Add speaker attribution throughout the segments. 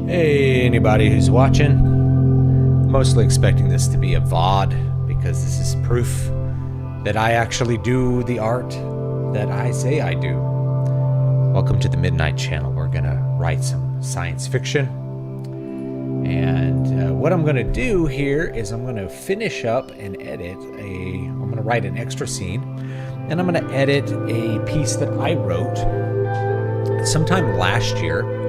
Speaker 1: Hey, anybody who's watching. Mostly expecting this to be a VOD because this is proof that I actually do the art that I say I do. Welcome to the Midnight Channel. We're gonna write some science fiction. And what I'm gonna do here is I'm gonna finish up and edit I'm gonna write an extra scene, and I'm gonna edit a piece that I wrote sometime last year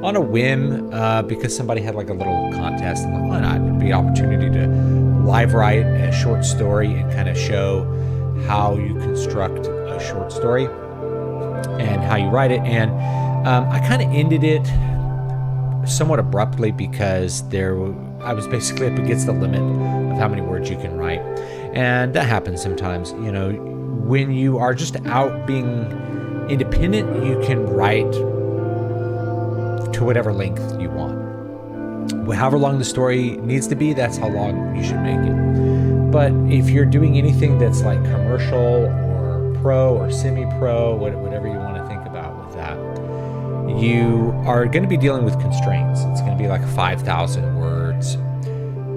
Speaker 1: on a whim, because somebody had like a little contest. I'm like, why not? It'd be an opportunity to live write a short story and kind of show how you construct a short story and how you write it. And I kind of ended it somewhat abruptly because I was basically up against the limit of how many words you can write. And that happens sometimes. You know, when you are just out being independent, you can write to whatever length you want. However long the story needs to be, that's how long you should make it. But if you're doing anything that's like commercial or pro or semi-pro, whatever you want to think about with that, you are going to be dealing with constraints. It's going to be like 5,000 words,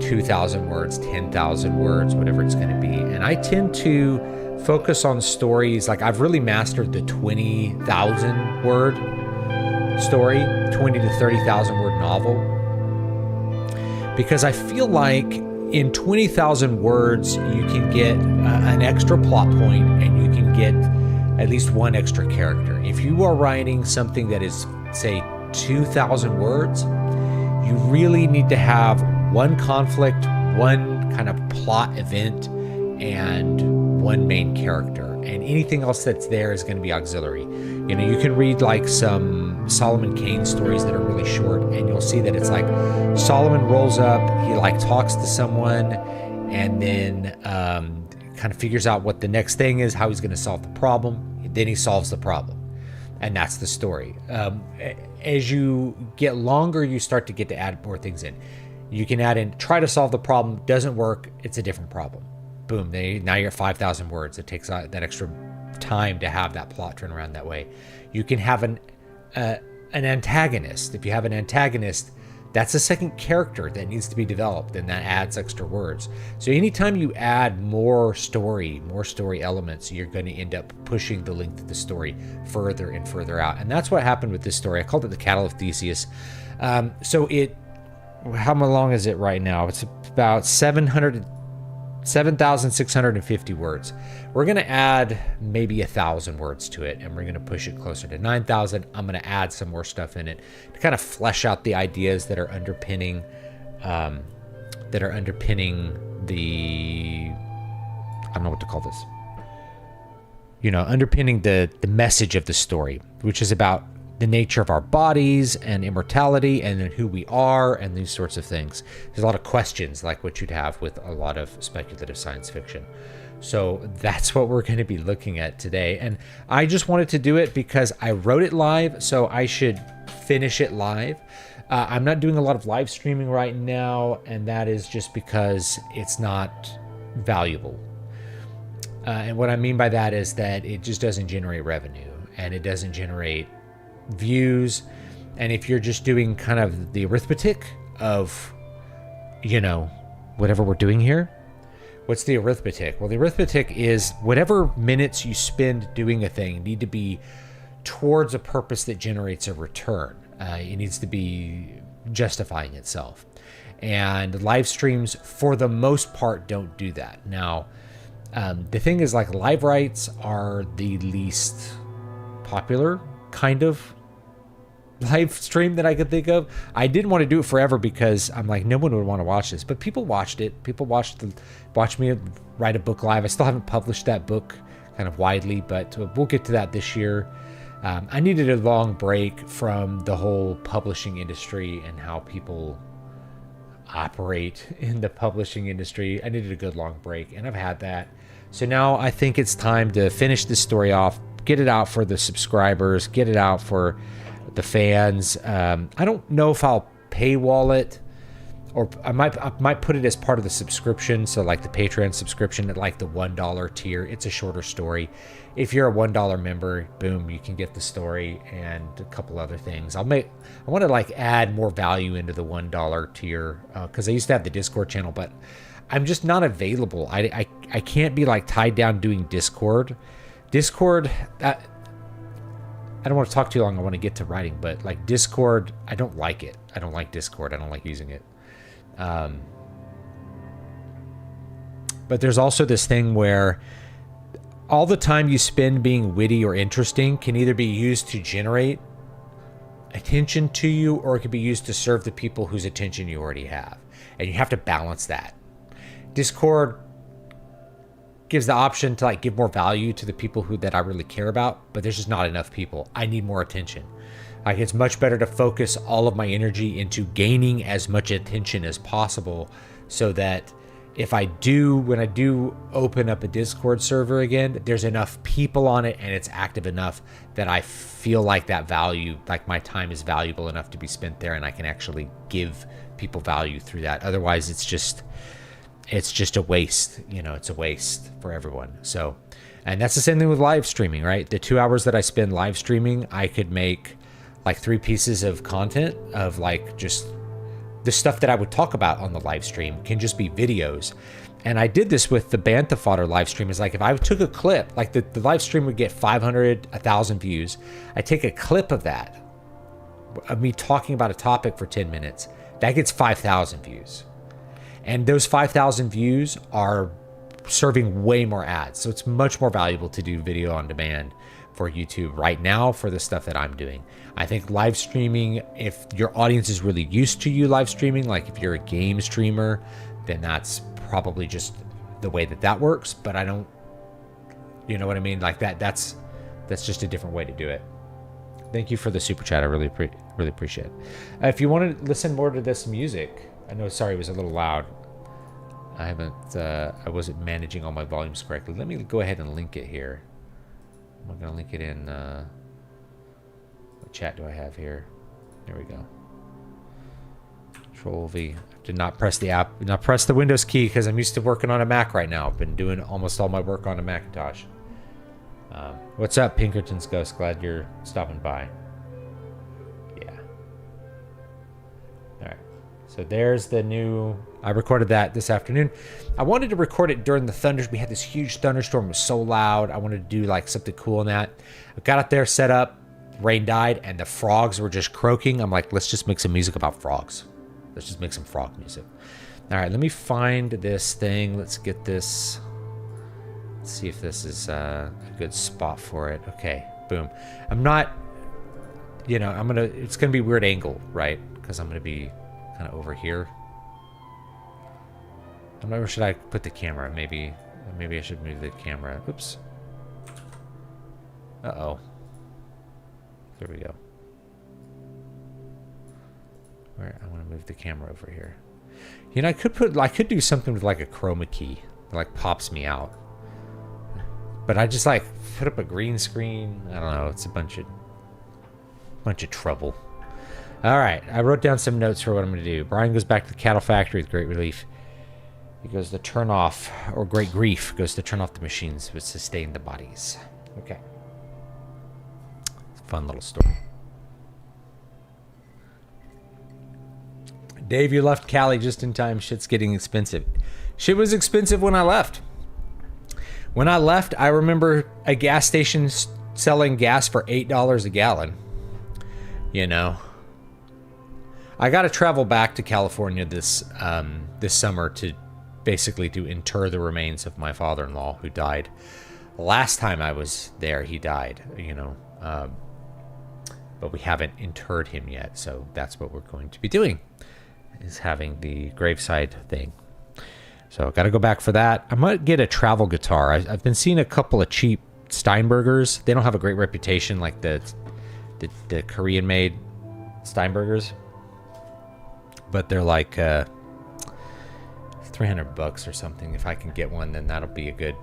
Speaker 1: 2,000 words, 10,000 words, whatever it's going to be. And I tend to focus on stories, like I've really mastered the 20,000 word story, 20 to 30,000 word novel, because I feel like in 20,000 words you can get an extra plot point and you can get at least one extra character. If you are writing something that is, say, 2,000 words, you really need to have one conflict, one kind of plot event, and one main character. And anything else that's there is going to be auxiliary. You know, you can read like some Solomon Kane stories that are really short, and you'll see that it's like Solomon rolls up, he like talks to someone, and then kind of figures out what the next thing is, how he's going to solve the problem. Then he solves the problem, and that's the story. As you get longer, you start to get to add more things in. You can add in, try to solve the problem, doesn't work, it's a different problem. Boom, now you're at 5,000 words. It takes that extra time to have that plot turn around that way. You can have an antagonist. If you have an antagonist, that's a second character that needs to be developed, and that adds extra words. So anytime you add more story elements, you're going to end up pushing the length of the story further and further out. And that's what happened with this story. I called it the Cattle of Theseus. How long is it right now? It's about 7,650 words. We're going to add maybe 1,000 words to it, and we're going to push it closer to 9,000. I'm going to add some more stuff in it to kind of flesh out the ideas that are underpinning the, I don't know what to call this, underpinning the message of the story, which is about the nature of our bodies and immortality and then who we are and these sorts of things. There's a lot of questions like what you'd have with a lot of speculative science fiction. So that's what we're going to be looking at today. And I just wanted to do it because I wrote it live, so I should finish it live. I'm not doing a lot of live streaming right now, and that is just because it's not valuable. And what I mean by that is that it just doesn't generate revenue, and it doesn't generate views. And if you're just doing kind of the arithmetic of whatever we're doing here, what's the arithmetic? Well, the arithmetic is whatever minutes you spend doing a thing need to be towards a purpose that generates a return. It needs to be justifying itself, and live streams for the most part don't do that. Now the thing is, like, live writes are the least popular kind of live stream that I could think of. I didn't want to do it forever because I'm like, no one would want to watch this, but people watched it. People watched me write a book live. I still haven't published that book kind of widely, but we'll get to that this year. I needed a long break from the whole publishing industry and how people operate in the publishing industry. I needed a good long break, and I've had that. So now I think it's time to finish this story off, get it out for the subscribers, get it out for the fans. I don't know if I'll paywall it. or I might put it as part of the subscription. So like the Patreon subscription at like the $1 tier, it's a shorter story. If you're a $1 member, boom, you can get the story and a couple other things. I want to like add more value into the $1 tier, because I used to have the Discord channel, but I'm just not available. I can't be like tied down doing Discord. I don't want to talk too long. I want to get to writing, but like Discord, I don't like it. I don't like Discord. I don't like using it. But there's also this thing where all the time you spend being witty or interesting can either be used to generate attention to you, or it can be used to serve the people whose attention you already have. And you have to balance that. Discord gives the option to like give more value to the people that I really care about, but there's just not enough people. I need more attention. Like, it's much better to focus all of my energy into gaining as much attention as possible, so that when I do open up a Discord server again, there's enough people on it and it's active enough that I feel like that value, like my time is valuable enough to be spent there, and I can actually give people value through that. Otherwise, it's just a waste. It's a waste for everyone. So, and that's the same thing with live streaming, right? The 2 hours that I spend live streaming, I could make like 3 pieces of content of like just the stuff that I would talk about on the live stream can just be videos. And I did this with the Bantha Fodder live stream. Is like, if I took a clip, like the live stream would get 500, 1,000 views. I take a clip of that, of me talking about a topic for 10 minutes, that gets 5,000 views. And those 5,000 views are serving way more ads. So it's much more valuable to do video on demand for YouTube right now for the stuff that I'm doing. I think live streaming, if your audience is really used to you live streaming, like if you're a game streamer, then that's probably just the way that works. But I don't, you know what I mean? Like that's just a different way to do it. Thank you for the super chat. I really appreciate it. If you want to listen more to this music, I know, sorry, it was a little loud. I wasn't managing all my volumes correctly. Let me go ahead and link it here. I'm going to link it in, what chat do I have here? There we go. Control V. Did not press the Windows key because I'm used to working on a Mac right now. I've been doing almost all my work on a Macintosh. What's up, Pinkerton's Ghost? Glad you're stopping by. Yeah. All right. So there's the new... I recorded that this afternoon. I wanted to record it during the thunder. We had this huge thunderstorm. It was so loud. I wanted to do like something cool in that. I got it there, set up. Rain died, and the frogs were just croaking. I'm like, let's just make some music about frogs. Let's just make some frog music. All right, let me find this thing. Let's get this... Let's see if this is a good spot for it. Okay, boom. I'm not... it's going to be a weird angle, right? Because I'm going to be kind of over here. I'm not sure, should I put the camera? Maybe I should move the camera. Oops. Uh-oh. There we go. I want to move the camera over here. I could do something with like a chroma key that like pops me out. But I just like put up a green screen. I don't know. It's a bunch of trouble. All right. I wrote down some notes for what I'm going to do. Brian goes back to the cattle factory with great relief. He goes to turn off, or great grief, goes to turn off the machines which sustain the bodies. Okay. It's a fun little story. Dave, you left Cali just in time. Shit's getting expensive. Shit was expensive when I left. When I left, I remember a gas station selling gas for $8 a gallon. I got to travel back to California this summer to inter the remains of my father-in-law who died. Last time I was there, he died, but we haven't interred him yet. So that's what we're going to be doing, is having the graveside thing. So I've got to go back for that. I might get a travel guitar. I've been seeing a couple of cheap Steinbergers. They don't have a great reputation like the Korean-made Steinbergers, but they're like $300 or something. If I can get one, then that'll be a good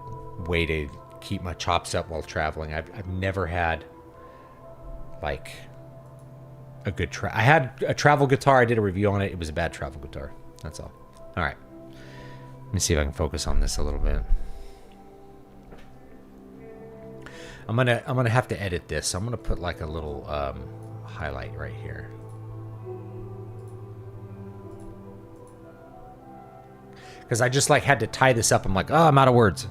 Speaker 1: way to keep my chops up while traveling. I've never had like a good I had a travel guitar. I did a review on it. It was a bad travel guitar. That's all. All right. Let me see if I can focus on this a little bit. I'm gonna have to edit this. So I'm gonna put like a little highlight right here. Because I just like had to tie this up. I'm like, oh, I'm out of words.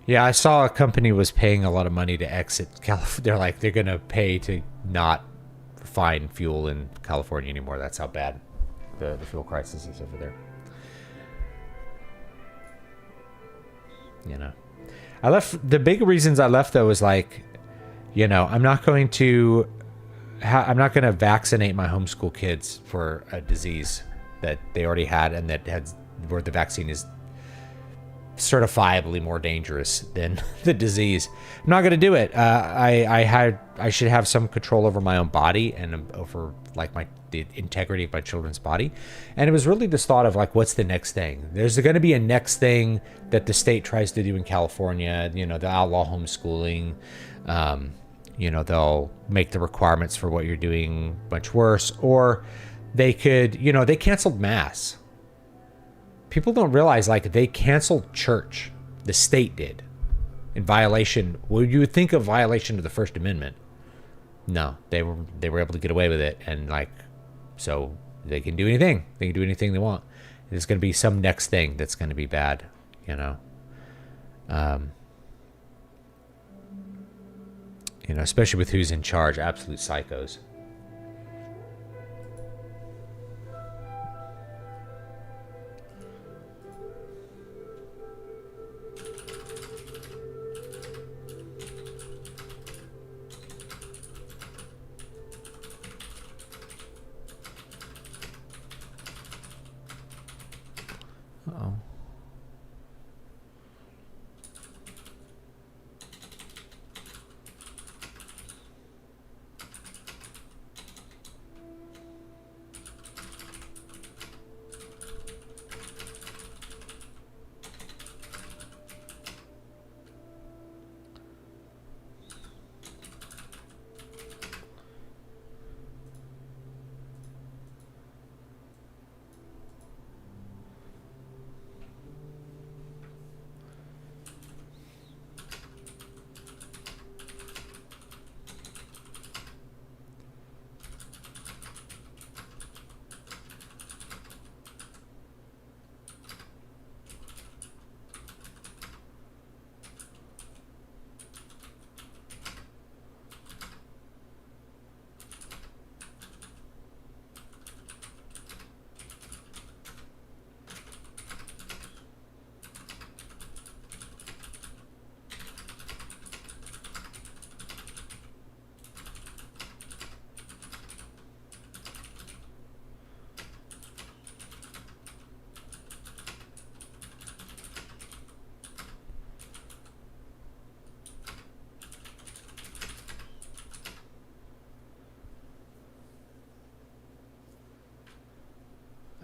Speaker 1: Yeah, I saw a company was paying a lot of money to exit California. They're going to pay to not find fuel in California anymore. That's how bad the fuel crisis is over there. You know, I left. The big reasons I left though was like, you know, I'm not going to vaccinate my homeschool kids for a disease that they already had and that had where the vaccine is certifiably more dangerous than the disease. I'm not going to do it. I should have some control over my own body and over like the integrity of my children's body. And it was really this thought of like, what's the next thing? There's going to be a next thing that the state tries to do in California. You know, they'll outlaw homeschooling. You know, they'll make the requirements for what you're doing much worse, or they could, you know, they canceled mass. People don't realize, like, they canceled church. The state did. In violation, well, you would think of violation of the First Amendment. No, they were able to get away with it. And, like, so they can do anything. They can do anything they want. There's going to be some next thing that's going to be bad, you know. You know, especially with who's in charge. Absolute psychos. Uh-oh.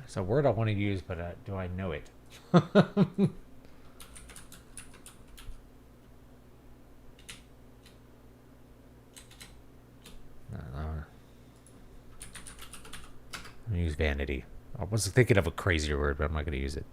Speaker 1: It's a word I want to use, but do I know it? I'm gonna use vanity. I was thinking of a crazier word, but I'm not going to use it.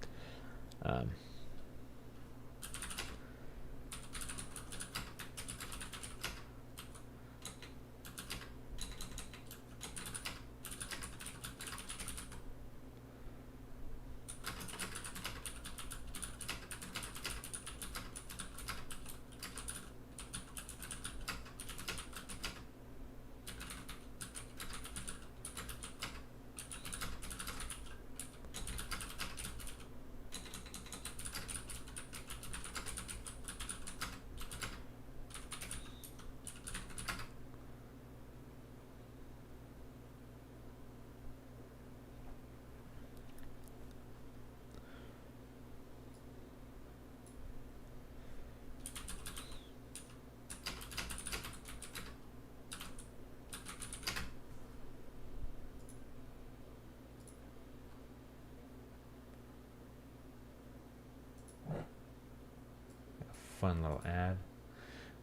Speaker 1: Fun little ad.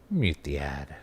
Speaker 1: Mute the ad.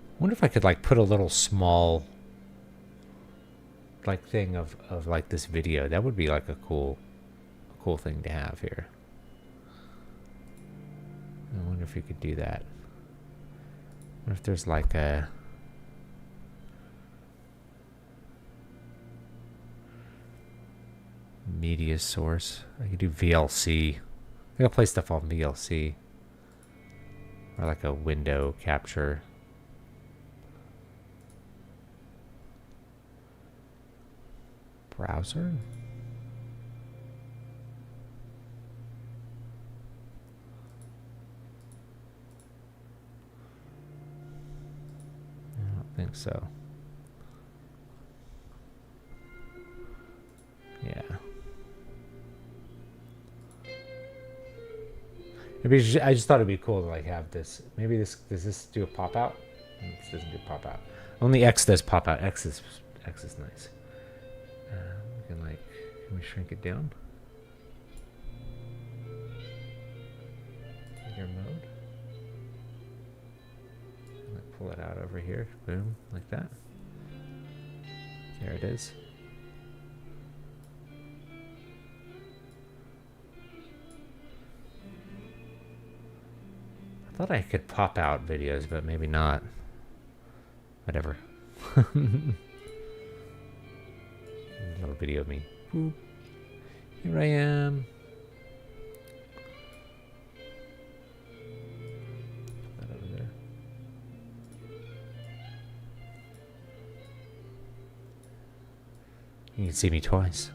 Speaker 1: I wonder if I could like put a little small like thing of like this video. That would be like a cool thing to have here. I wonder if you could do that. I wonder if there's like a media source. I could do VLC. I think I'll play stuff on VLC. Or like a window capture. Browser. I don't think so. Yeah. Maybe I just thought it'd be cool to like have this. Maybe does this do a pop out? This doesn't do pop out. Only X does pop out. X is nice. We can like, can we shrink it down? Bigger mode. Like pull it out over here. Boom, like that. There it is. I thought I could pop out videos, but maybe not. Whatever. Little video of me. Boop. Here I am. Put that over there. You can see me twice.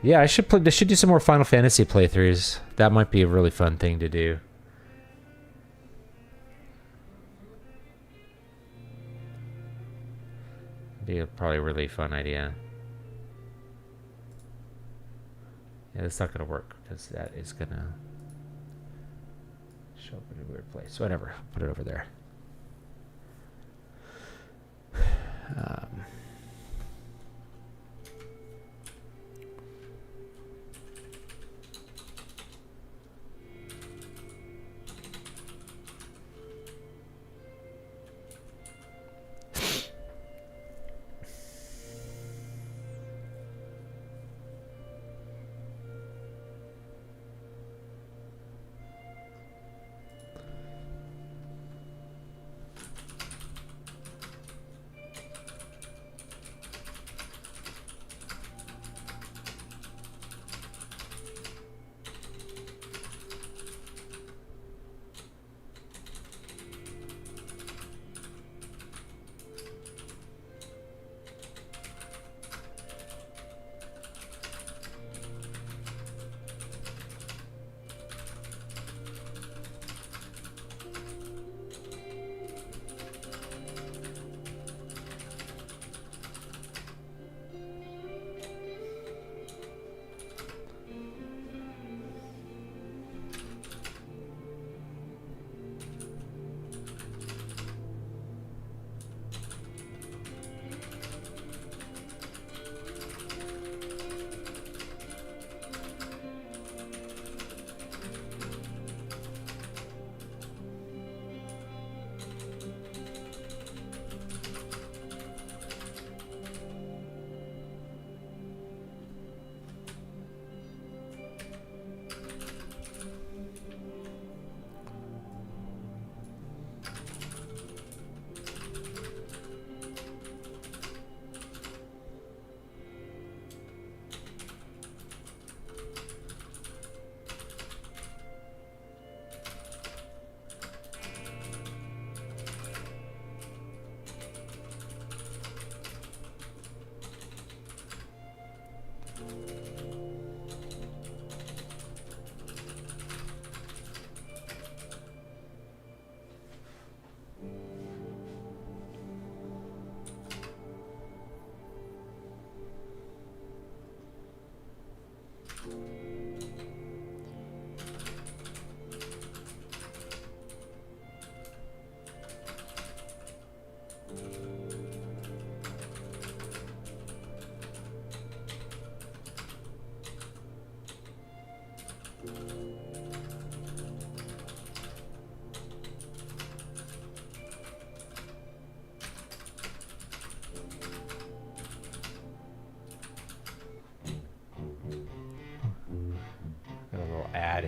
Speaker 1: Yeah, I should do some more Final Fantasy playthroughs. That might be a really fun thing to do. Be probably a really fun idea. Yeah, that's not gonna work because that is gonna show up in a weird place. Whatever, put it over there.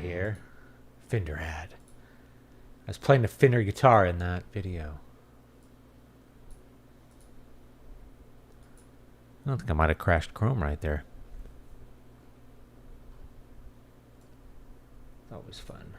Speaker 1: Here. Fender ad. I was playing the Fender guitar in that video. I don't think I might have crashed Chrome right there. That was fun.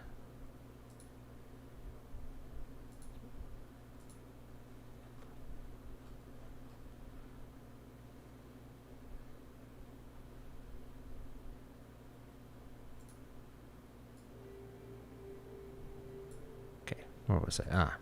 Speaker 1: Where was I? Ah.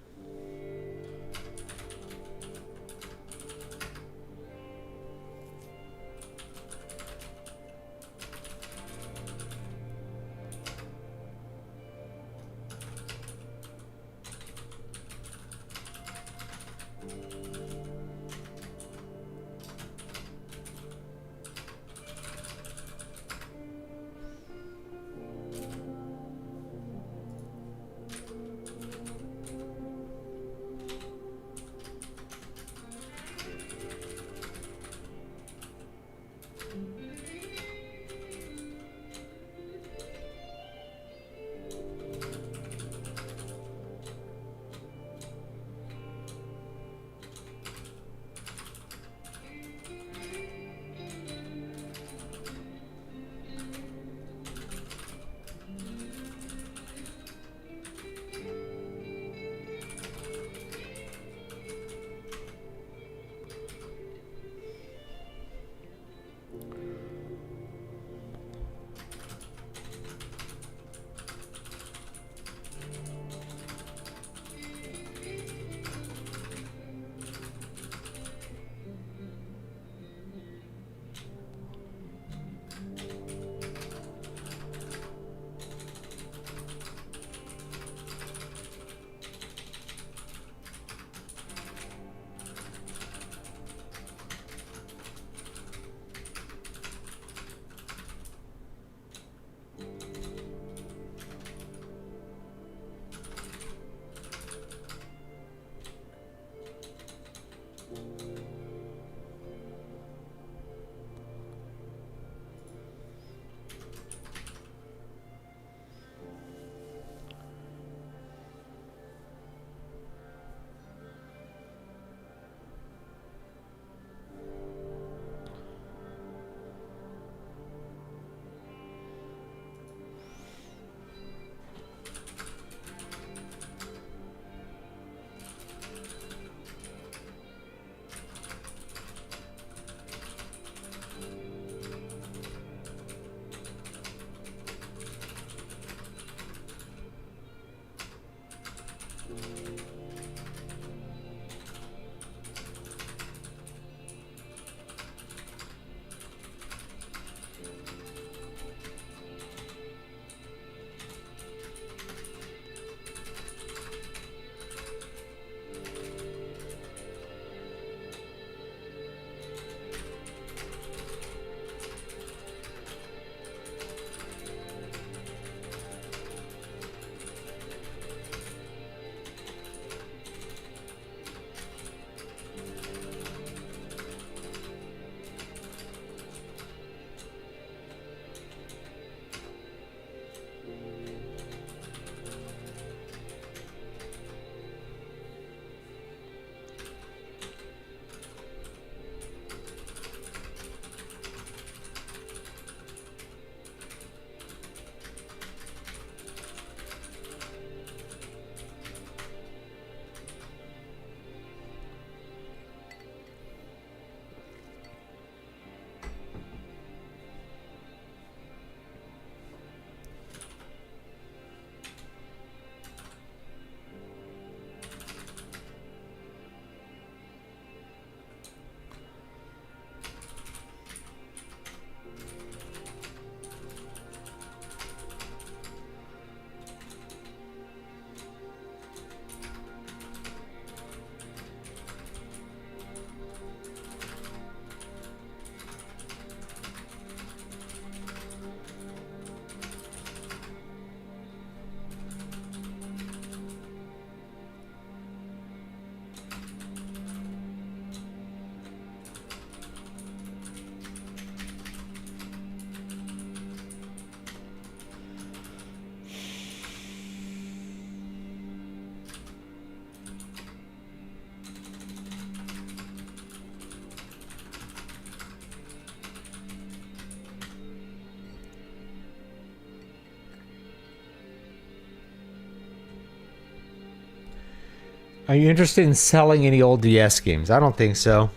Speaker 1: Are you interested in selling any old DS games? I don't think so.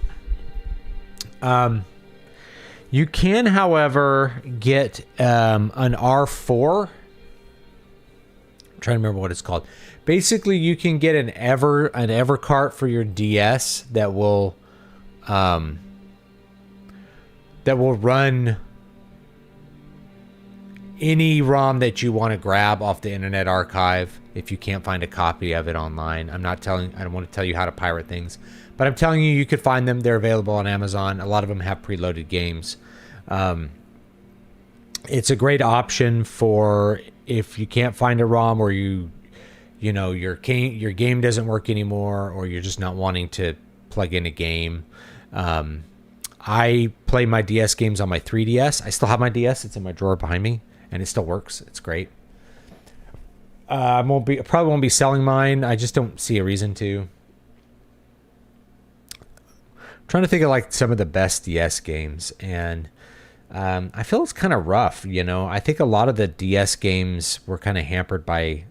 Speaker 1: You can, however, get an R4. I'm trying to remember what it's called. Basically, you can get an Evercart for your DS that will run any ROM that you want to grab off the Internet Archive if you can't find a copy of it online. I don't want to tell you how to pirate things, but I'm telling you, you could find them. They're available on Amazon. A lot of them have preloaded games. It's a great option for if you can't find a ROM, or your game doesn't work anymore, or you're just not wanting to plug in a game. I play my DS games on my 3DS. I still have my DS. It's in my drawer behind me, and it still works. It's great. I probably won't be selling mine. I just don't see a reason to. I'm trying to think of like some of the best DS games, and I feel it's kind of rough. I think a lot of the DS games were kind of hampered by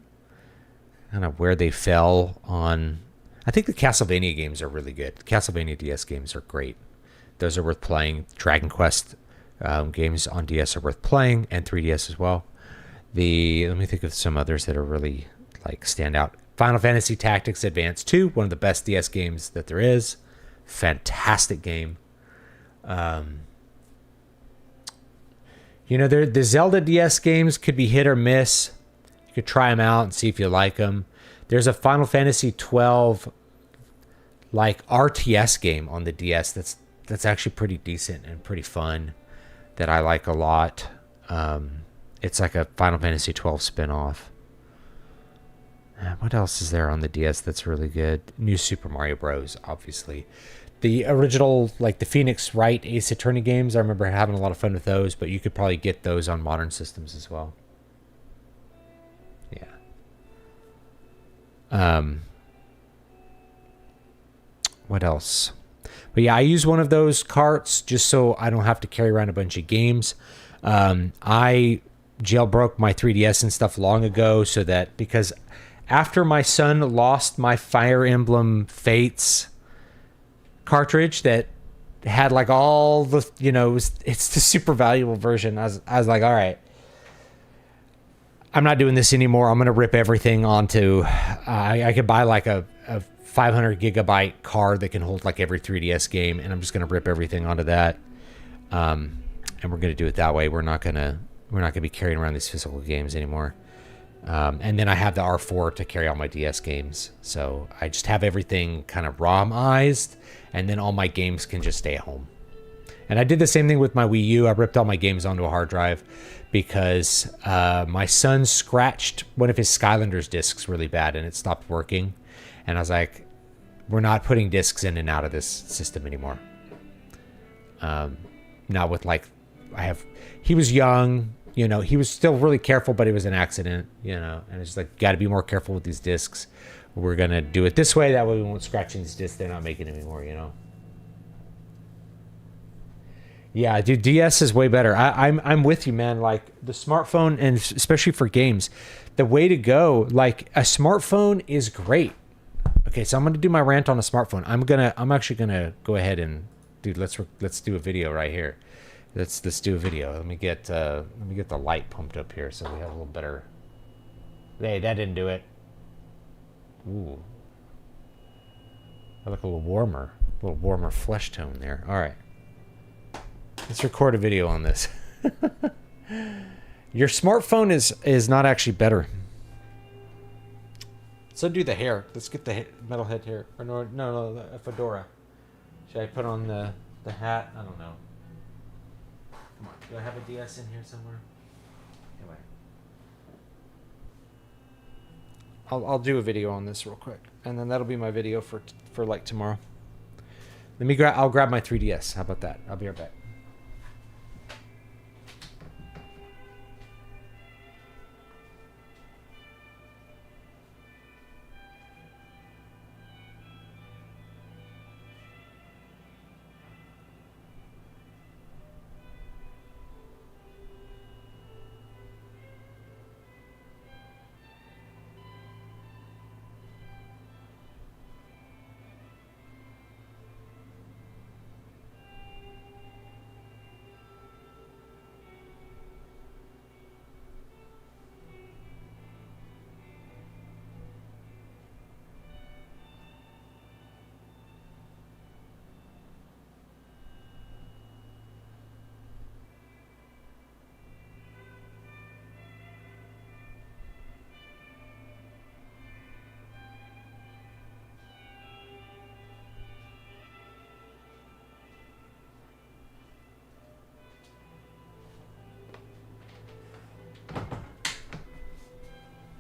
Speaker 1: kind of where they fell on. I think the Castlevania games are really good. The Castlevania DS games are great. Those are worth playing. Dragon Quest games on DS are worth playing, and 3DS as well. Let me think of some others that are really like stand out. Final Fantasy Tactics Advance 2, one of the best DS games that there is. Fantastic game. The Zelda DS games could be hit or miss. You could try them out and see if you like them. There's a Final Fantasy 12 like RTS game on the DS that's actually pretty decent and pretty fun that I like a lot. It's like a Final Fantasy 12 spin-off. What else is there on the DS that's really good? New Super Mario Bros, obviously. The original, like the Phoenix Wright Ace Attorney games, I remember having a lot of fun with those, but you could probably get those on modern systems as well. Yeah. What else? But yeah, I use one of those carts just so I don't have to carry around a bunch of games. I jailbroke my 3DS and stuff long ago because after my son lost my Fire Emblem Fates cartridge that had like all the, it's the super valuable version. I was like, all right, I'm not doing this anymore. I'm going to rip everything onto, I could buy like a 500 gigabyte card that can hold like every 3DS game, and I'm just going to rip everything onto that. And we're going to do it that way. We're not going to be carrying around these physical games anymore. And then I have the R4 to carry all my DS games. So I just have everything kind of ROM-ized, and then all my games can just stay at home. And I did the same thing with my Wii U. I ripped all my games onto a hard drive because my son scratched one of his Skylanders discs really bad, and it stopped working. And I was like, we're not putting discs in and out of this system anymore. Not with like, he was young, you know, he was still really careful, but it was an accident, you know, and it's like, got to be more careful with these discs. We're going to do it this way. That way we won't scratch these discs. They're not making it anymore, you know? Yeah, dude, DS is way better. I'm with you, man. Like the smartphone, and especially for games, the way to go, like a smartphone is great. Okay, so I'm going to do my rant on a smartphone. I'm actually going to go ahead and, dude, let's do a video right here. Let's do a video. Let me get the light pumped up here so we have a little better. Hey, that didn't do it. Ooh. I look a little warmer flesh tone there. All right. Let's record a video on this. Your smartphone is not actually better. So do the hair. Let's get the metalhead hair. Or no, a fedora. Should I put on the hat? I don't know. Come on. Do I have a DS in here somewhere? Anyway. I'll do a video on this real quick, and then that'll be my video for like tomorrow. I'll grab my 3DS. How about that? I'll be right back.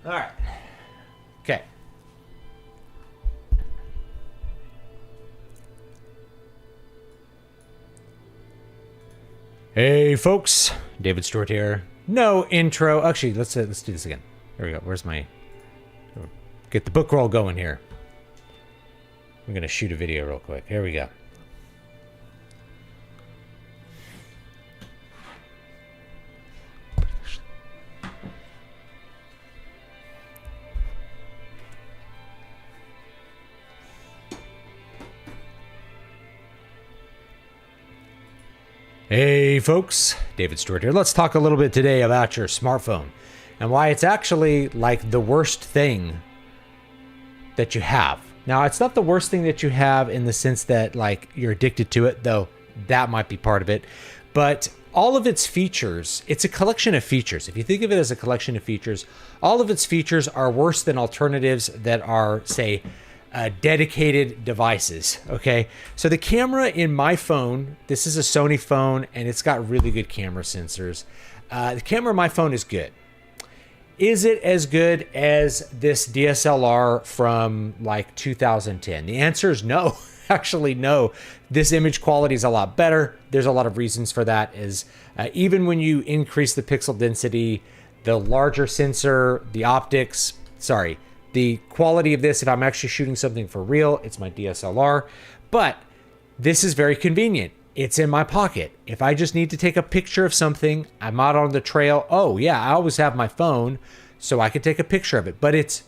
Speaker 1: All right. Okay. Hey, folks. David Stewart here. No intro. Actually, let's do this again. There we go. Where's my... Get the book roll going here. I'm going to shoot a video real quick. Here we go. Hey folks, David Stewart here. Let's talk a little bit today about your smartphone and why it's actually like the worst thing that you have. Now, it's not the worst thing that you have in the sense that like you're addicted to it, though that might be part of it. But all of its features, it's a collection of features. If you think of it as a collection of features, all of its features are worse than alternatives that are, say, dedicated devices. Okay, so the camera in my phone, this is a Sony phone, and it's got really good camera sensors. The camera in my phone is good. Is it as good as this DSLR from like 2010? The answer is no. Actually, no. This image quality is a lot better. There's a lot of reasons for that. Is even when you increase the pixel density, the larger sensor, the optics, the quality of this, if I'm actually shooting something for real, it's my DSLR. But this is very convenient. It's in my pocket. If I just need to take a picture of something, I'm out on the trail. Oh yeah, I always have my phone, so I can take a picture of it. But it's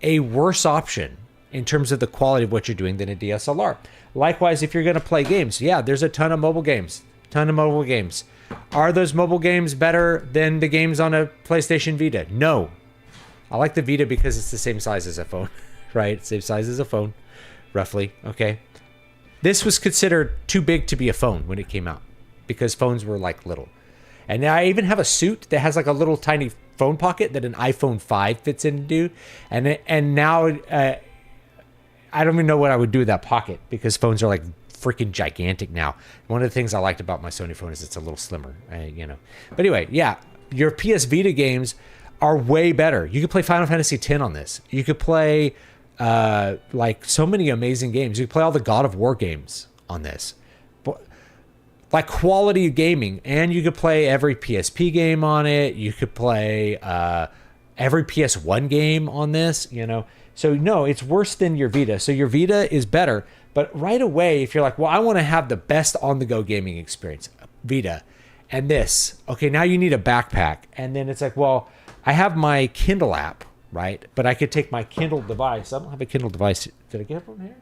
Speaker 1: a worse option in terms of the quality of what you're doing than a DSLR. Likewise, if you're gonna play games, yeah, there's a ton of mobile games, Ton of mobile games. Are those mobile games better than the games on a PlayStation Vita? No. I like the Vita because it's the same size as a phone, right? Same size as a phone, roughly. Okay. This was considered too big to be a phone when it came out because phones were like little. And now I even have a suit that has like a little tiny phone pocket that an iPhone 5 fits into. And now I don't even know what I would do with that pocket because phones are like freaking gigantic now. One of the things I liked about my Sony phone is it's a little slimmer, But anyway, yeah, your PS Vita games are way better. You could play Final Fantasy X on this. You could play like so many amazing games. You could play all the God of War games on this. Like quality gaming, and you could play every PSP game on it. You could play every PS1 game on this, So no, it's worse than your Vita. So your Vita is better, but right away, if you're like, well, I want to have the best on-the-go gaming experience, Vita, and this, okay, now you need a backpack, and then it's like, well, I have my Kindle app, right? But I could take my Kindle device. I don't have a Kindle device. Did I get one here?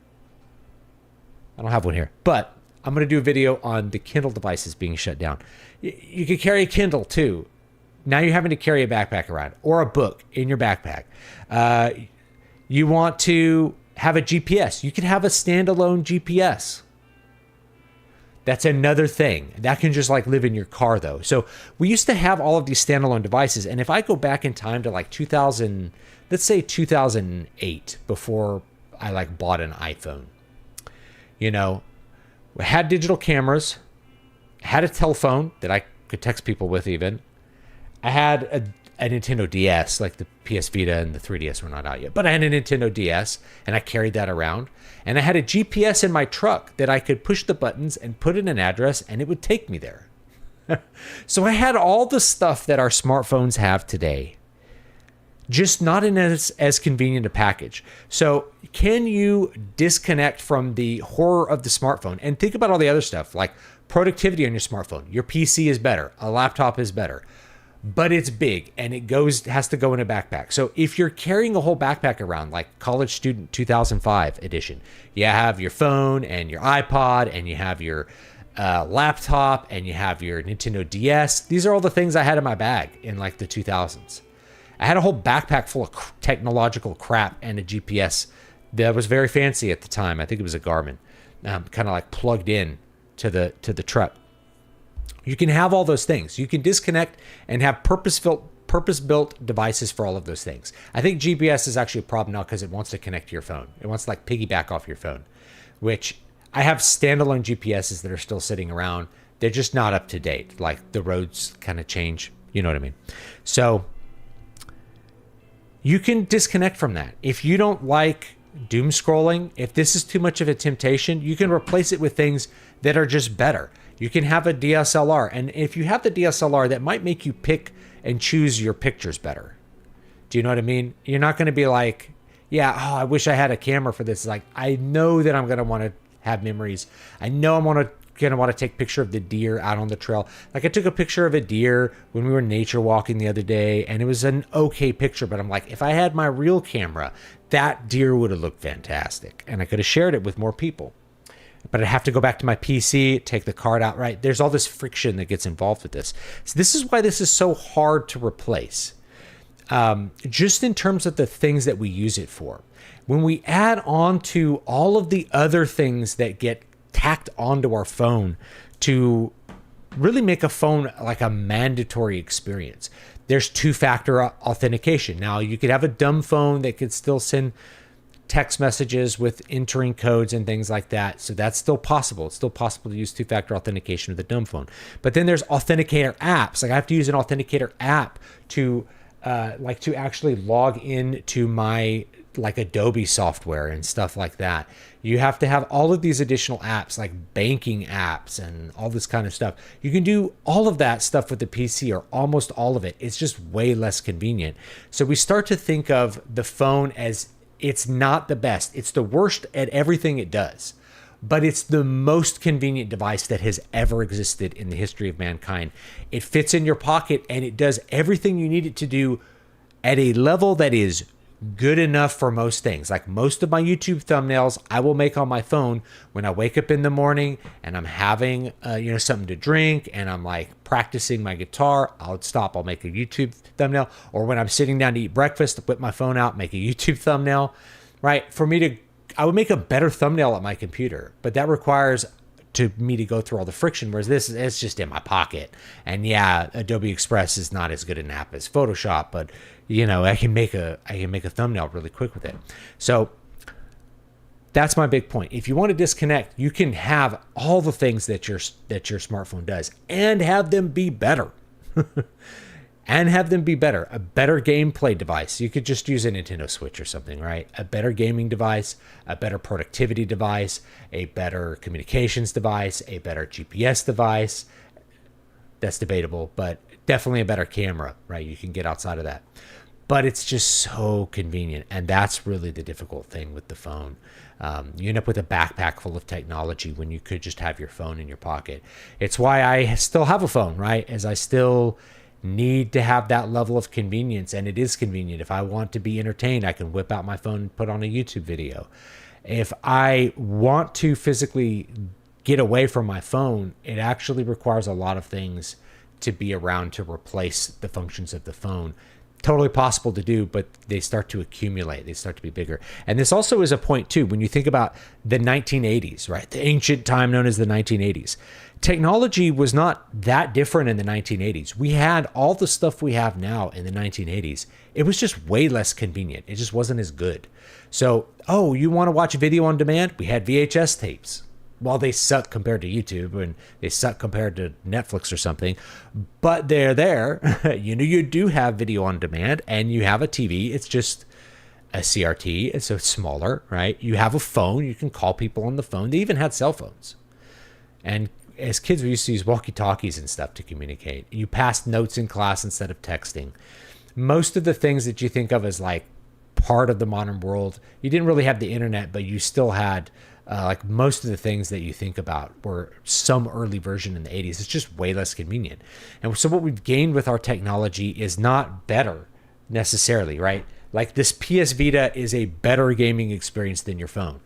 Speaker 1: I don't have one here, but I'm going to do a video on the Kindle devices being shut down. You could carry a Kindle too. Now you're having to carry a backpack around or a book in your backpack. You want to have a GPS. You could have a standalone GPS. That's another thing. That can just like live in your car though. So we used to have all of these standalone devices. And if I go back in time to like 2000, let's say 2008, before I like bought an iPhone, I had digital cameras, had a telephone that I could text people with even. I had a Nintendo DS, like the PS Vita and the 3DS were not out yet. But I had a Nintendo DS, and I carried that around. And I had a GPS in my truck that I could push the buttons and put in an address, and it would take me there. So I had all the stuff that our smartphones have today, just not in as convenient a package. So can you disconnect from the horror of the smartphone and think about all the other stuff like productivity on your smartphone? Your PC is better. A laptop is better, but it's big and it has to go in a backpack. So if you're carrying a whole backpack around like College Student 2005 edition, you have your phone and your iPod and you have your laptop and you have your Nintendo DS. These are all the things I had in my bag in like the 2000s. I had a whole backpack full of technological crap and a GPS that was very fancy at the time. I think it was a Garmin, kind of like plugged in to the truck. You can have all those things. You can disconnect and have purpose-built devices for all of those things. I think GPS is actually a problem now because it wants to connect to your phone. It wants to like piggyback off your phone, which I have standalone GPSs that are still sitting around. They're just not up to date. Like the roads kind of change. You know what I mean? So you can disconnect from that. If you don't like doom scrolling, if this is too much of a temptation, you can replace it with things that are just better. You can have a DSLR. And if you have the DSLR, that might make you pick and choose your pictures better. Do you know what I mean? You're not going to be like, I wish I had a camera for this. Like, I know that I'm going to want to have memories. I know I'm going to want to take a picture of the deer out on the trail. Like I took a picture of a deer when we were nature walking the other day, and it was an okay picture, but I'm like, if I had my real camera, that deer would have looked fantastic, and I could have shared it with more people. But I'd have to go back to my PC, take the card out, right? There's all this friction that gets involved with this. So this is why this is so hard to replace. Just in terms of the things that we use it for. When we add on to all of the other things that get tacked onto our phone to really make a phone like a mandatory experience. There's two-factor authentication. Now, you could have a dumb phone that could still send text messages with entering codes and things like that. So that's still possible. It's still possible to use two-factor authentication with a dumb phone. But then there's authenticator apps. Like I have to use an authenticator app to actually log in to my like Adobe software and stuff like that. You have to have all of these additional apps like banking apps and all this kind of stuff. You can do all of that stuff with the PC or almost all of it. It's just way less convenient. So we start to think of the phone as it's not the best. It's the worst at everything it does, but it's the most convenient device that has ever existed in the history of mankind. It fits in your pocket and it does everything you need it to do at a level that is good enough for most things. Like most of my YouTube thumbnails, I will make on my phone when I wake up in the morning and I'm having, something to drink and I'm like practicing my guitar. I'll stop. I'll make a YouTube thumbnail. Or when I'm sitting down to eat breakfast, whip my phone out, make a YouTube thumbnail. Right? I would make a better thumbnail at my computer, but that requires me to go through all the friction, whereas this it's just in my pocket. And yeah, Adobe Express is not as good an app as Photoshop, but I can make a thumbnail really quick with it. So that's my big point. If you want to disconnect, you can have all the things that your smartphone does and have them be better. And have them be better. A better gameplay device. You could just use a Nintendo Switch or something, right? A better gaming device, a better productivity device, a better communications device, a better GPS device. That's debatable, but definitely a better camera, right? You can get outside of that. But it's just so convenient, and that's really the difficult thing with the phone. You end up with a backpack full of technology when you could just have your phone in your pocket. It's why I still have a phone, right? As I still need to have that level of convenience, and it is convenient. If I want to be entertained, I can whip out my phone and put on a YouTube video. If I want to physically get away from my phone, it actually requires a lot of things to be around to replace the functions of the phone. Totally possible to do, but they start to accumulate. They start to be bigger. And this also is a point too, when you think about the 1980s, right? The ancient time known as the 1980s. Technology was not that different in the 1980s. We had all the stuff we have now in the 1980s. It was just way less convenient. It just wasn't as good. So, you want to watch video on demand? We had VHS tapes. Well, they suck compared to YouTube and they suck compared to Netflix or something, but they're there. You do have video on demand and you have a TV. It's just a CRT. So it's smaller, right? You have a phone. You can call people on the phone. They even had cell phones. And as kids, we used to use walkie-talkies and stuff to communicate. You passed notes in class instead of texting. Most of the things that you think of as like part of the modern world, you didn't really have the internet, but you still had like most of the things that you think about were some early version in the 80s. It's just way less convenient. And so what we've gained with our technology is not better necessarily, right? Like this PS Vita is a better gaming experience than your phone.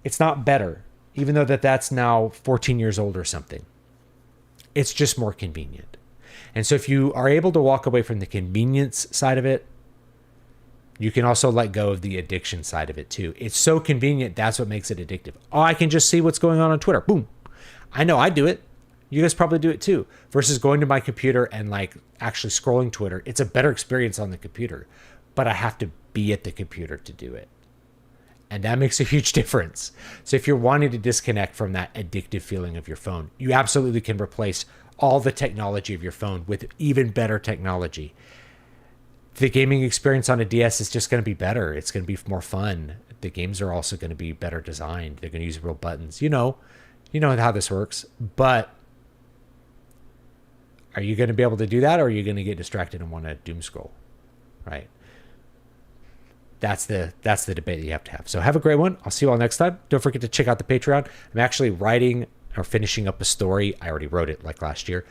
Speaker 1: It's not better, even though that's now 14 years old or something. It's just more convenient. And so if you are able to walk away from the convenience side of it, you can also let go of the addiction side of it too. It's so convenient, that's what makes it addictive. Oh, I can just see what's going on Twitter. Boom. I know I do it. You guys probably do it too. Versus going to my computer and like actually scrolling Twitter. It's a better experience on the computer, but I have to be at the computer to do it. And that makes a huge difference. So if you're wanting to disconnect from that addictive feeling of your phone, you absolutely can replace all the technology of your phone with even better technology. The gaming experience on a DS is just going to be better. It's going to be more fun. The games are also going to be better designed. They're going to use real buttons. You know how this works. But are you going to be able to do that, or are you going to get distracted and want to doom scroll? Right? That's the debate that you have to have. So have a great one. I'll see you all next time. Don't forget to check out the Patreon. I'm actually writing or finishing up a story. I already wrote it like last year.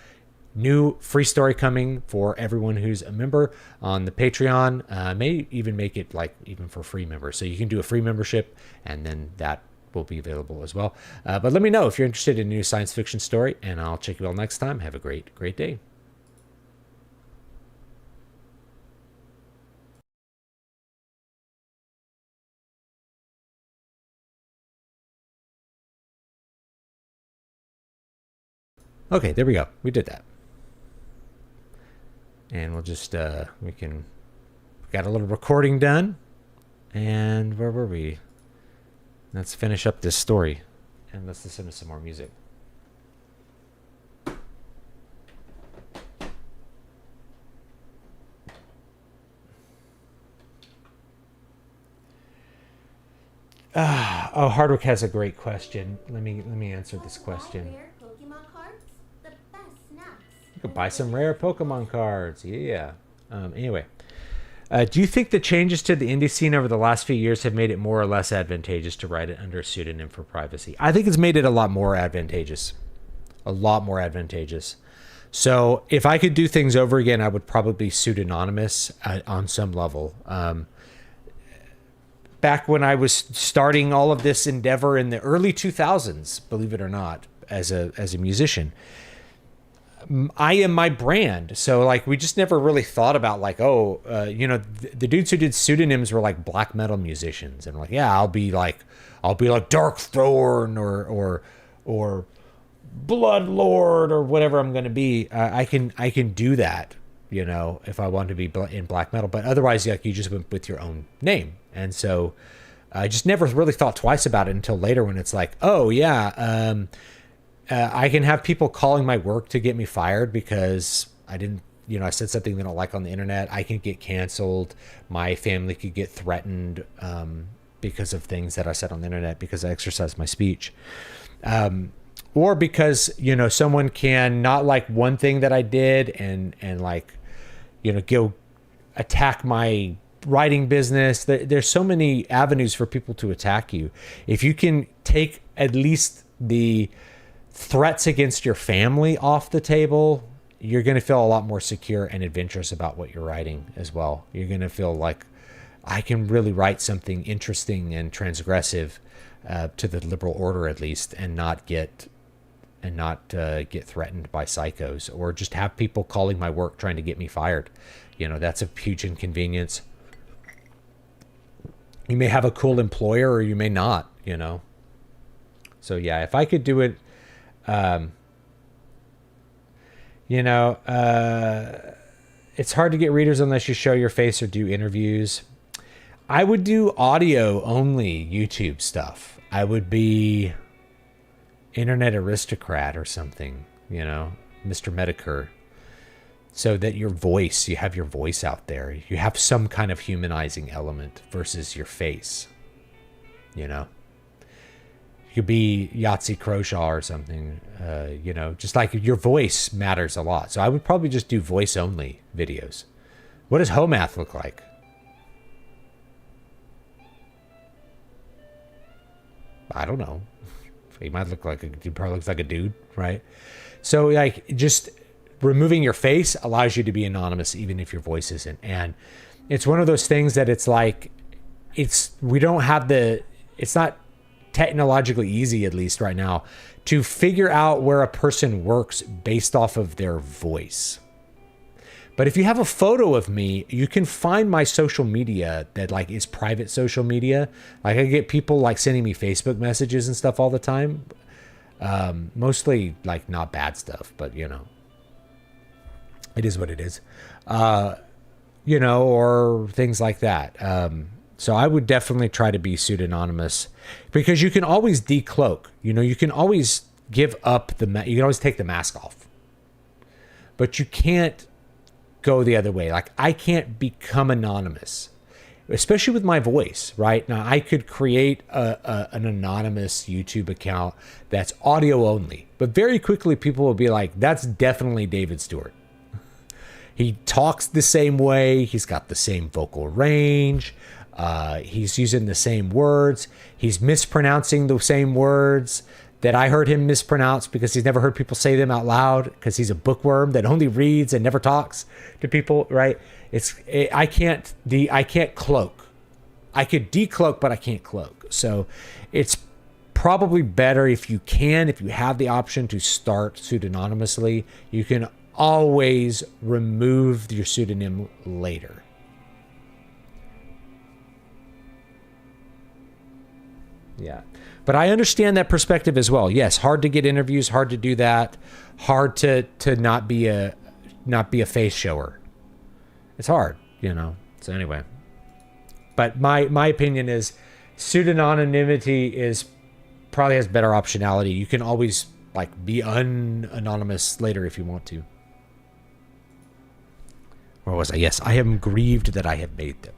Speaker 1: New free story coming for everyone who's a member on the Patreon. May even make it like even for free members. So you can do a free membership and then that will be available as well. But let me know if you're interested in a new science fiction story, and I'll check you all next time. Have a great day. Okay, there we go. We did that. And we'll just, we got a little recording done. And where were we? Let's finish up this story. And let's listen to some more music. Hardwick has a great question. Let me answer this question. You could buy some rare Pokemon cards. Yeah. Anyway, do you think the changes to the indie scene over the last few years have made it more or less advantageous to write it under a pseudonym for privacy? I think it's made it a lot more advantageous. A lot more advantageous. So if I could do things over again, I would probably be pseudonymous on some level. back when I was starting all of this endeavor in the early 2000s, believe it or not, as a musician. I am my brand. So like we just never really thought about like, the dudes who did Pseudonyms were like black metal musicians, and like, yeah, I'll be like Darkthorn or Blood Lord or whatever I'm going to be. I can do that, if I want to be in black metal, but otherwise, like, you just went with your own name. And so I just never really thought twice about it until later when it's like, oh yeah, I can have people calling my work to get me fired because I didn't, I said something they don't like on the internet. I can get canceled. My family could get threatened because of things that I said on the internet because I exercised my speech. Or because, someone can not like one thing that I did and like, go attack my writing business. There's so many avenues for people to attack you. If you can take at least the threats against your family off the table, you're going to feel a lot more secure and adventurous about what you're writing as well. You're going to feel like I can really write something interesting and transgressive to the liberal order, at least, and not get threatened by psychos or just have people calling my work trying to get me fired. That's a huge inconvenience. You may have a cool employer or you may not, So yeah, if I could do it, it's hard to get readers unless you show your face or do interviews. I would do audio only YouTube stuff. I would be internet aristocrat or something, Mr. Medicare, so that you have your voice out there. You have some kind of humanizing element versus your face, You could be Yahtzee Croshaw or something, just like your voice matters a lot. So I would probably just do voice only videos. What does Homath look like? I don't know. He probably looks like a dude, right? So like just removing your face allows you to be anonymous even if your voice isn't. And it's one of those things that it's like, it's not technologically easy, at least right now, to figure out where a person works based off of their voice. But if you have a photo of me, you can find my social media that like is private social media. Like I get people like sending me Facebook messages and stuff all the time. Mostly like not bad stuff, but it is what it is. Or things like that. So I would definitely try to be pseudonymous because you can always decloak. You can always give up you can always take the mask off. But you can't go the other way. Like I can't become anonymous, especially with my voice, right? Now I could create an anonymous YouTube account that's audio only, but very quickly people will be like, that's definitely David Stewart. He talks the same way. He's got the same vocal range. He's using the same words. He's mispronouncing the same words that I heard him mispronounce because he's never heard people say them out loud because he's a bookworm that only reads and never talks to people, right? I can't cloak. I could decloak, but I can't cloak. So it's probably better if you have the option to start pseudonymously, you can always remove your pseudonym later. Yeah. But I understand that perspective as well. Yes, hard to get interviews, hard to do that, hard to not be a face shower. It's hard, So anyway. But my opinion is pseudonymity probably has better optionality. You can always like be anonymous later if you want to. Where was I? Yes, I am grieved that I have made them.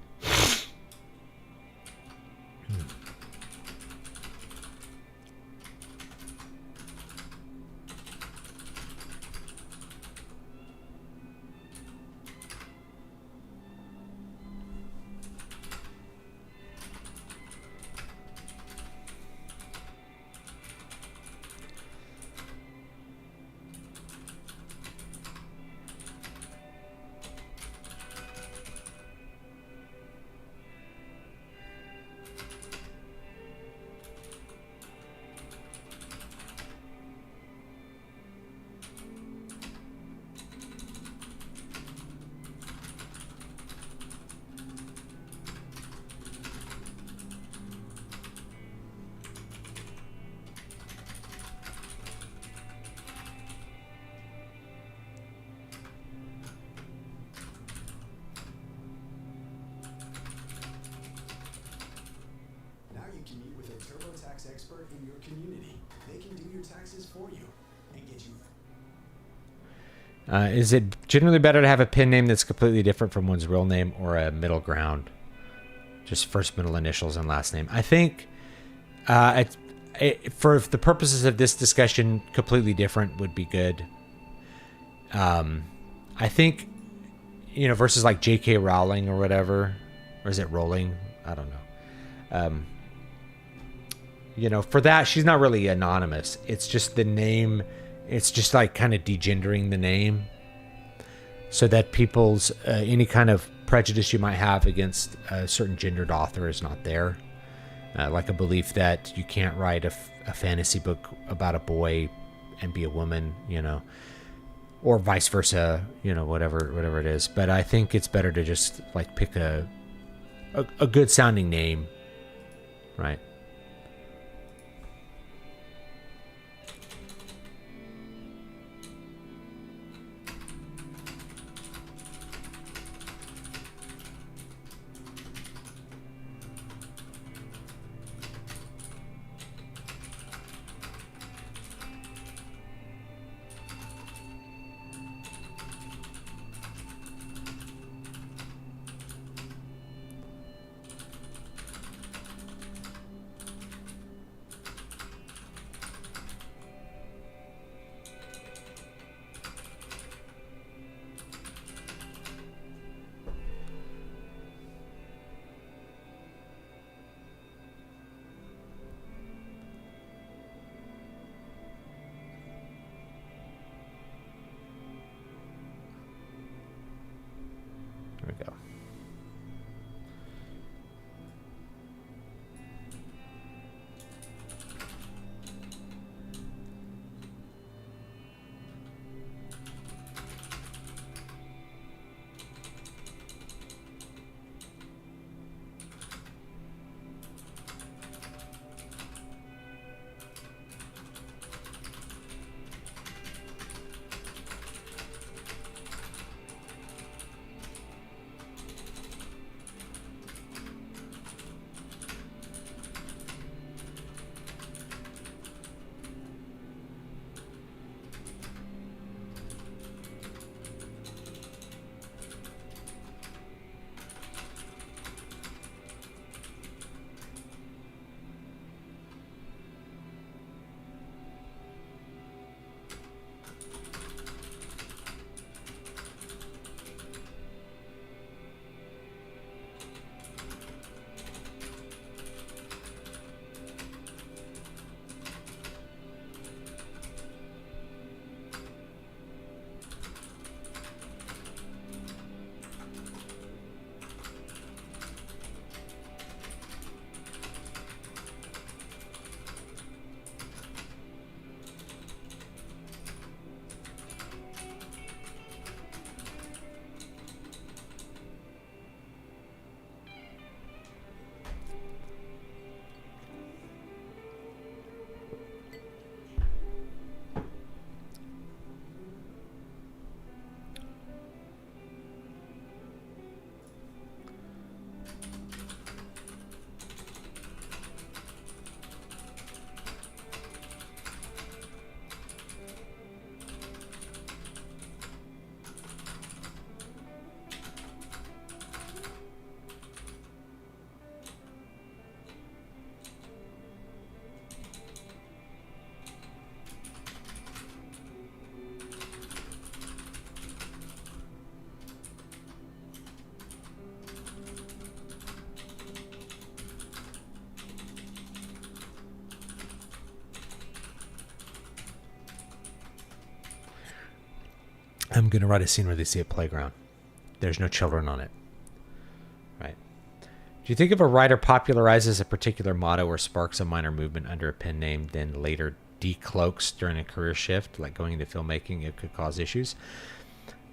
Speaker 2: TurboTax expert in your community. They can do your taxes for you and get you.
Speaker 1: Is it generally better to have a pen name that's completely different from one's real name or a middle ground? Just first, middle initials, and last name. I think for the purposes of this discussion, completely different would be good. I think, versus like J.K. Rowling or whatever. Or is it Rowling? I don't know. For that, she's not really anonymous. It's just the name. It's just like kind of degendering the name so that people's any kind of prejudice you might have against a certain gendered author is not there. Like a belief that you can't write a fantasy book about a boy and be a woman, or vice versa, whatever it is. But I think it's better to just like pick a good sounding name, right? There we go. I'm going to write a scene where they see a playground. There's no children on it. Right. Do you think if a writer popularizes a particular motto or sparks a minor movement under a pen name, then later decloaks during a career shift, like going into filmmaking, it could cause issues?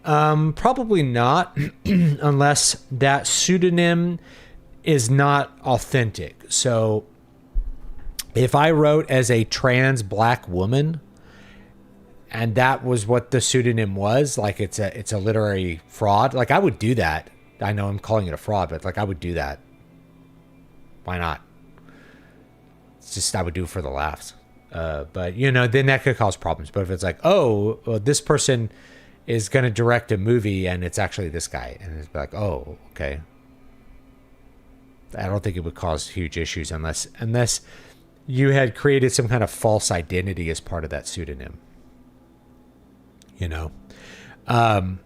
Speaker 1: Probably not, unless that pseudonym is not authentic. So if I wrote as a trans black woman, and that was what the pseudonym was, like it's a literary fraud, like I would do that. I know I'm calling it a fraud, but like I would do that. Why not? It's just I would do it for the laughs. But you know, then that could cause problems. But if it's like, oh, well, this person is going to direct a movie and it's actually this guy, and it's like, oh, okay. I don't think it would cause huge issues unless you had created some kind of false identity as part of that pseudonym. You know, and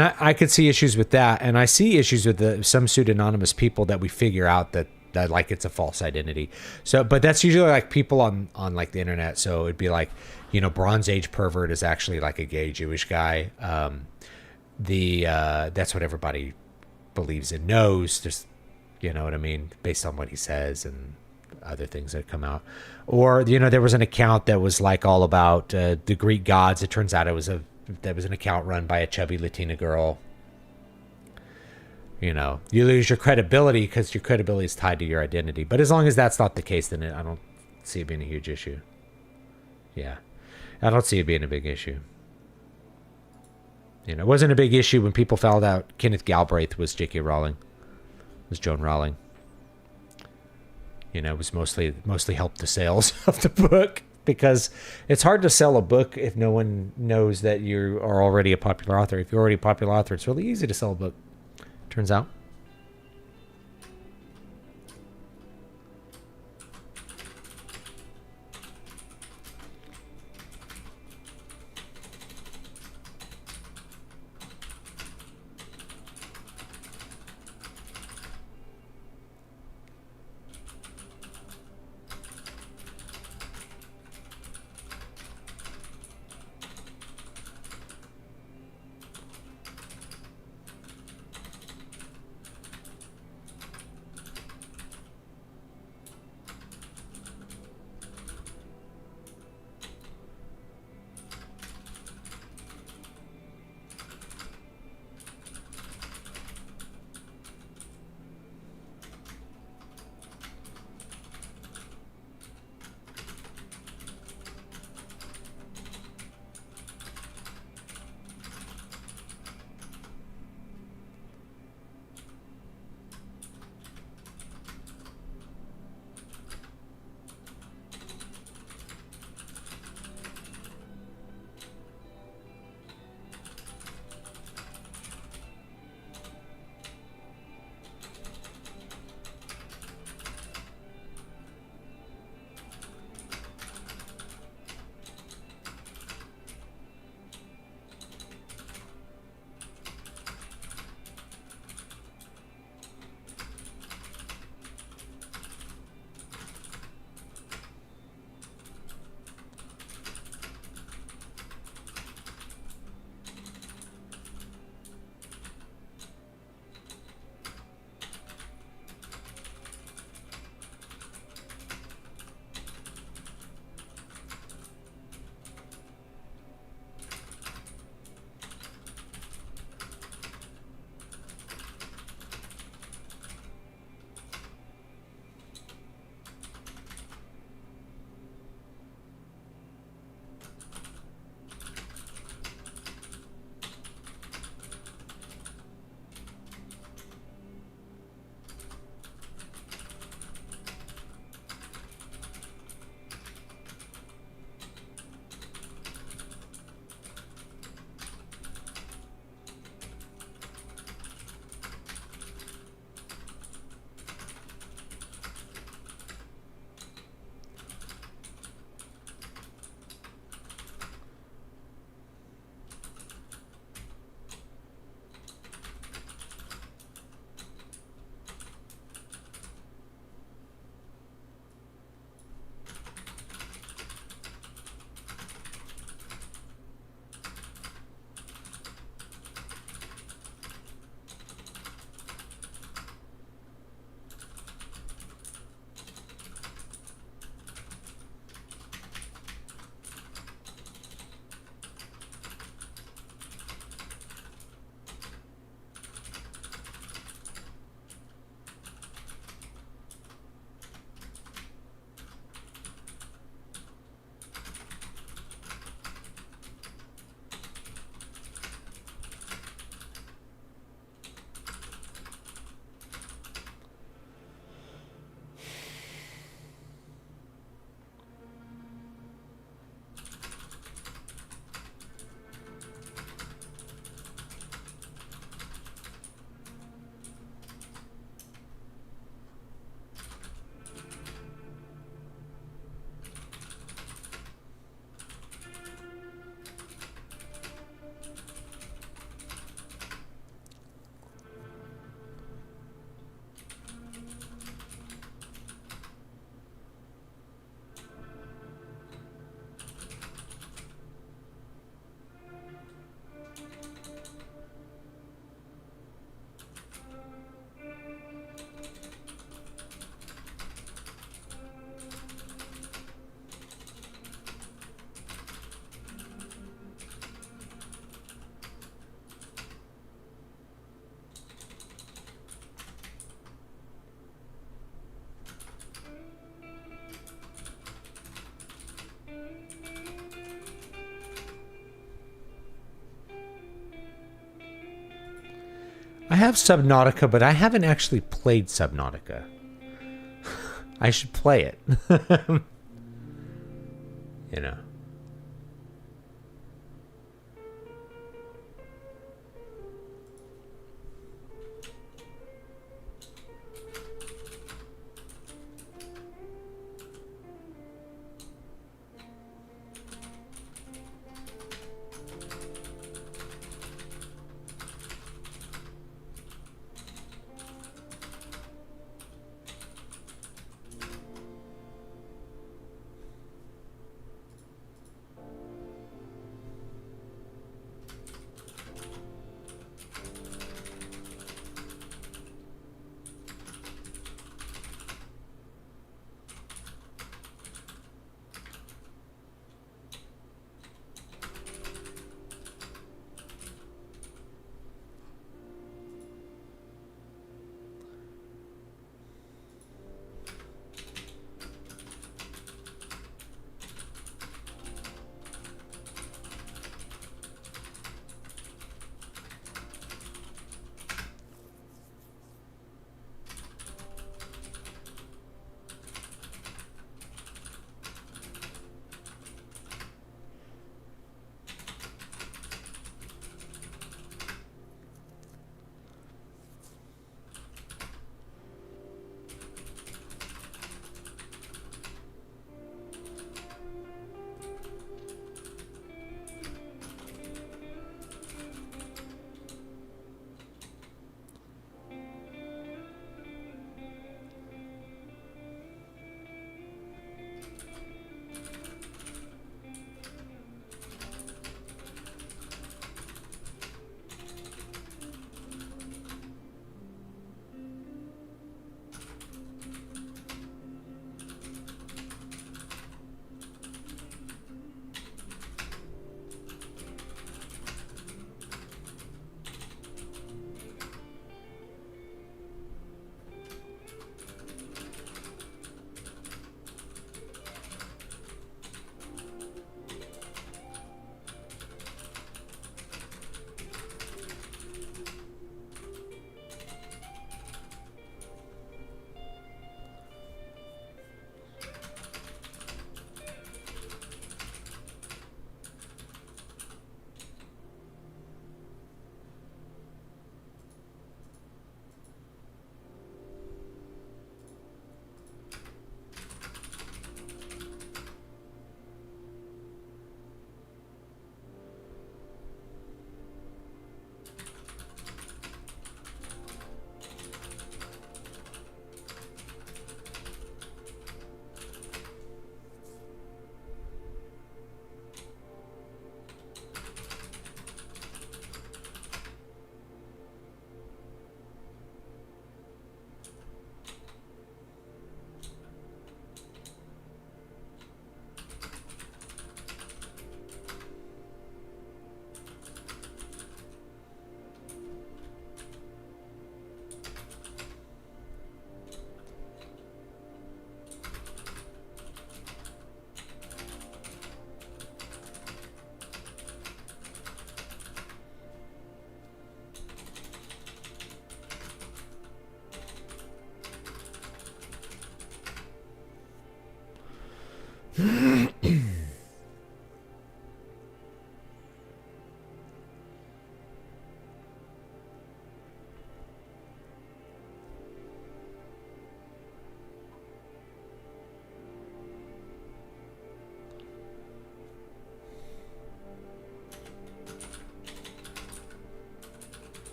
Speaker 1: I could see issues with that, and I see issues with some pseudonymous people that we figure out that like it's a false identity. So, but that's usually like people on like the internet. So it'd be like, you know, Bronze Age pervert is actually like a gay Jewish guy. That's what everybody believes and knows. Just, you know what I mean, based on what he says and other things that come out. Or, you know, there was an account that was like all about the Greek gods. It turns out that was an account run by a chubby Latina girl. You know, you lose your credibility because your credibility is tied to your identity. But as long as that's not the case, then I don't see it being a huge issue. Yeah, I don't see it being a big issue. You know, it wasn't a big issue when people found out Kenneth Galbraith was J.K. Rowling, was Joan Rowling. You know, it was mostly helped the sales of the book, because it's hard to sell a book if no one knows that you are already a popular author. If you're already a popular author, it's really easy to sell a book, turns out. I have Subnautica, but I haven't actually played Subnautica. I should play it. You know.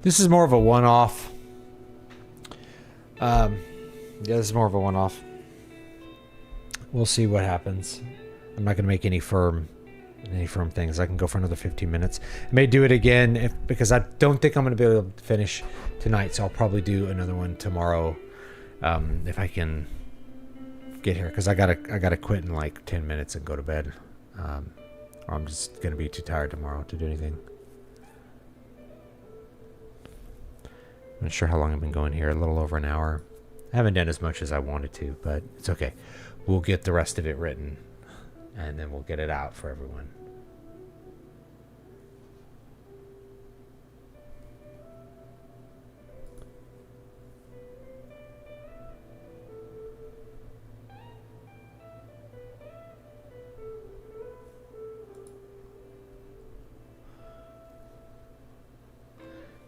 Speaker 1: This is more of a one-off. Yeah, this is more of a one-off. We'll see what happens. I'm not going to make any firm things. I can go for another 15 minutes. I may do it again because I don't think I'm going to be able to finish tonight, so I'll probably do another one tomorrow if I can get here, because I gotta quit in like 10 minutes and go to bed, or I'm just going to be too tired tomorrow to do anything. I'm not sure how long I've been going here. A little over an hour. I haven't done as much as I wanted to, but it's okay. We'll get the rest of it written, and then we'll get it out for everyone.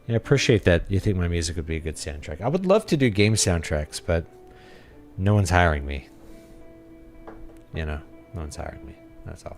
Speaker 1: Yeah, I appreciate that you think my music would be a good soundtrack. I would love to do game soundtracks, but no one's hiring me. You know, no one's hiring me. That's all.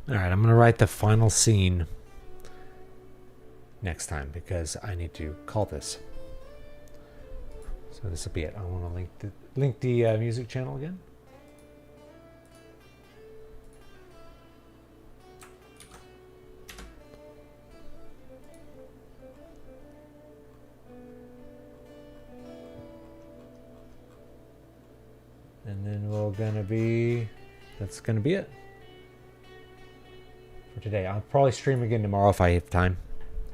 Speaker 1: All right, I'm going to write the final scene next time because I need to call this. So this will be it. I want to link the music channel again. And then that's gonna be it for today. I'll probably stream again tomorrow if I have time,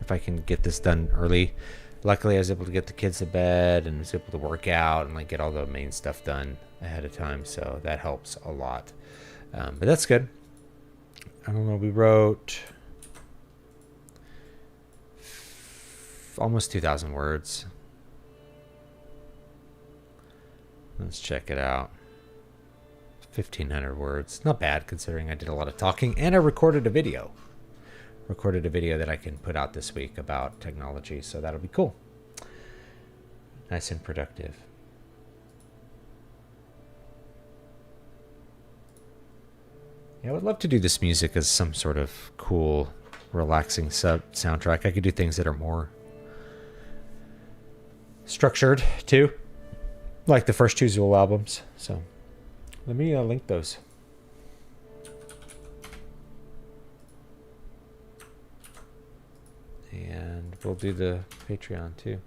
Speaker 1: if I can get this done early. Luckily I was able to get the kids to bed and was able to work out and like get all the main stuff done ahead of time, so that helps a lot. But that's good. I don't know, we wrote almost 2,000 words. Let's check it out. 1,500 words. Not bad considering I did a lot of talking and I recorded a video. Recorded a video that I can put out this week about technology, so that'll be cool. Nice and productive. Yeah, I would love to do this music as some sort of cool, relaxing soundtrack. I could do things that are more structured too, like the first two Zool albums. So let me link those. And we'll do the Patreon too.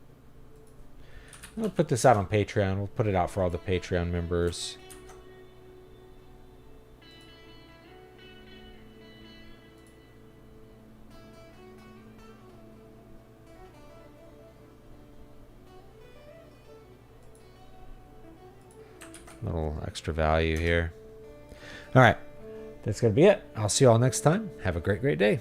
Speaker 1: We'll put this out on Patreon. We'll put it out for all the Patreon members. Little extra value here. All right, that's going to be it. I'll see you all next time. Have a great, great day.